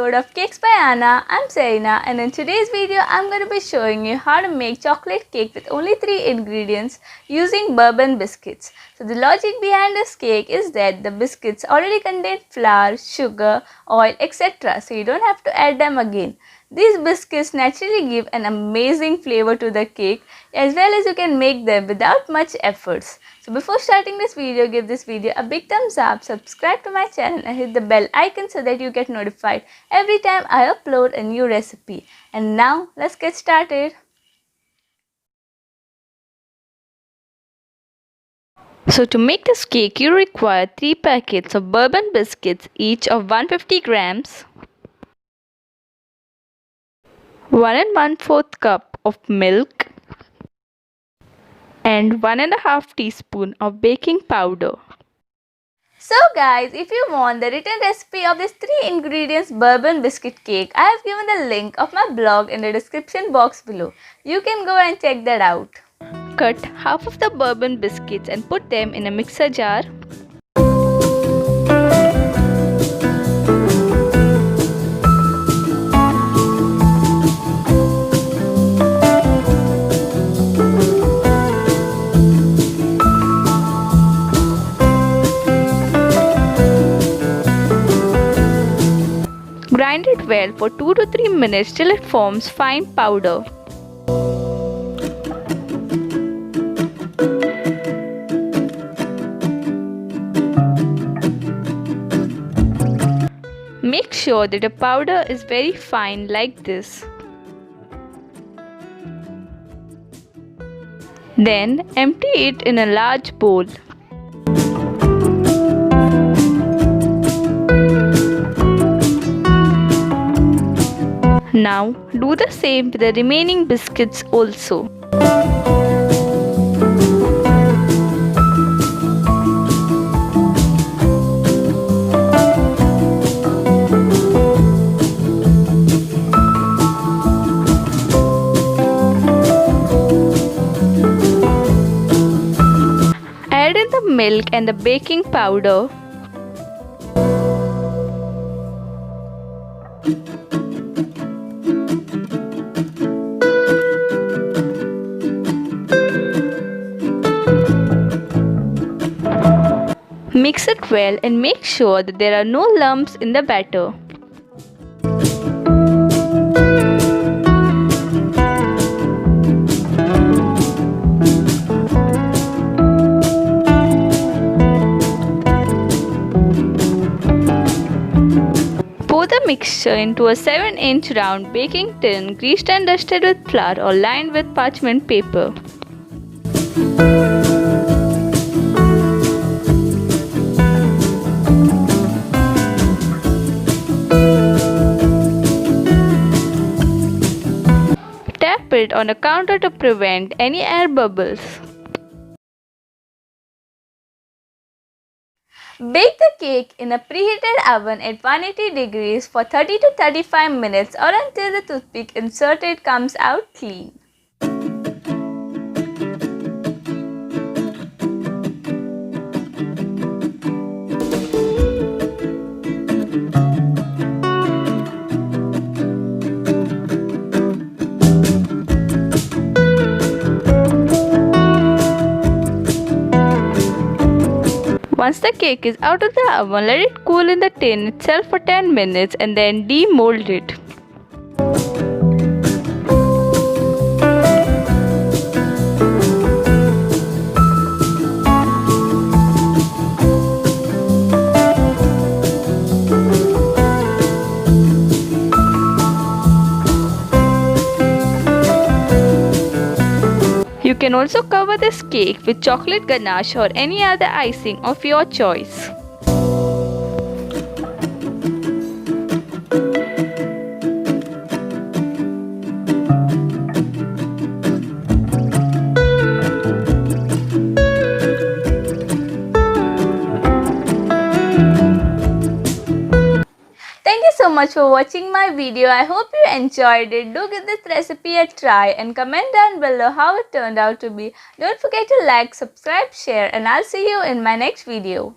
episode of Cakes by Anna. I'm Serena, and in today's video I'm going to be showing you how to make chocolate cake with only 3 ingredients using bourbon biscuits. So the logic behind this cake is that the biscuits already contain flour, sugar, oil, etc. So you don't have to add them again. These biscuits naturally give an amazing flavor to the cake, as well as you can make them without much efforts. So before starting this video, give this video a big thumbs up, subscribe to my channel and hit the bell icon so that you get notified every time I upload a new recipe. And now let's get started. So to make this cake, you require 3 packets of bourbon biscuits, each of 150 grams, 1 1/4 cup of milk, and 1½ teaspoon of baking powder. So guys, if you want the written recipe of this 3 ingredients bourbon biscuit cake, I have given the link of my blog in the description box below. You can go and check that out. Cut half of the bourbon biscuits and put them in a mixer jar. Grind it well for 2 to 3 minutes till it forms fine powder. Make sure that the powder is very fine like this. Then empty it in a large bowl. Now do the same with the remaining biscuits also. Add in the milk and the baking powder. Mix it well and make sure that there are no lumps in the batter. Pour the mixture into a 7-inch round baking tin greased and dusted with flour or lined with parchment paper. Tap it on a counter to prevent any air bubbles. Bake the cake in a preheated oven at 180 degrees for 30 to 35 minutes or until the toothpick inserted comes out clean. Once the cake is out of the oven, let it cool in the tin itself for 10 minutes and then demold it. You can also cover this cake with chocolate ganache or any other icing of your choice. Thank you so much for watching my video. I hope you enjoyed it. Do give this recipe a try and comment down below how it turned out to be. Don't forget to like, subscribe, share, and I'll see you in my next video.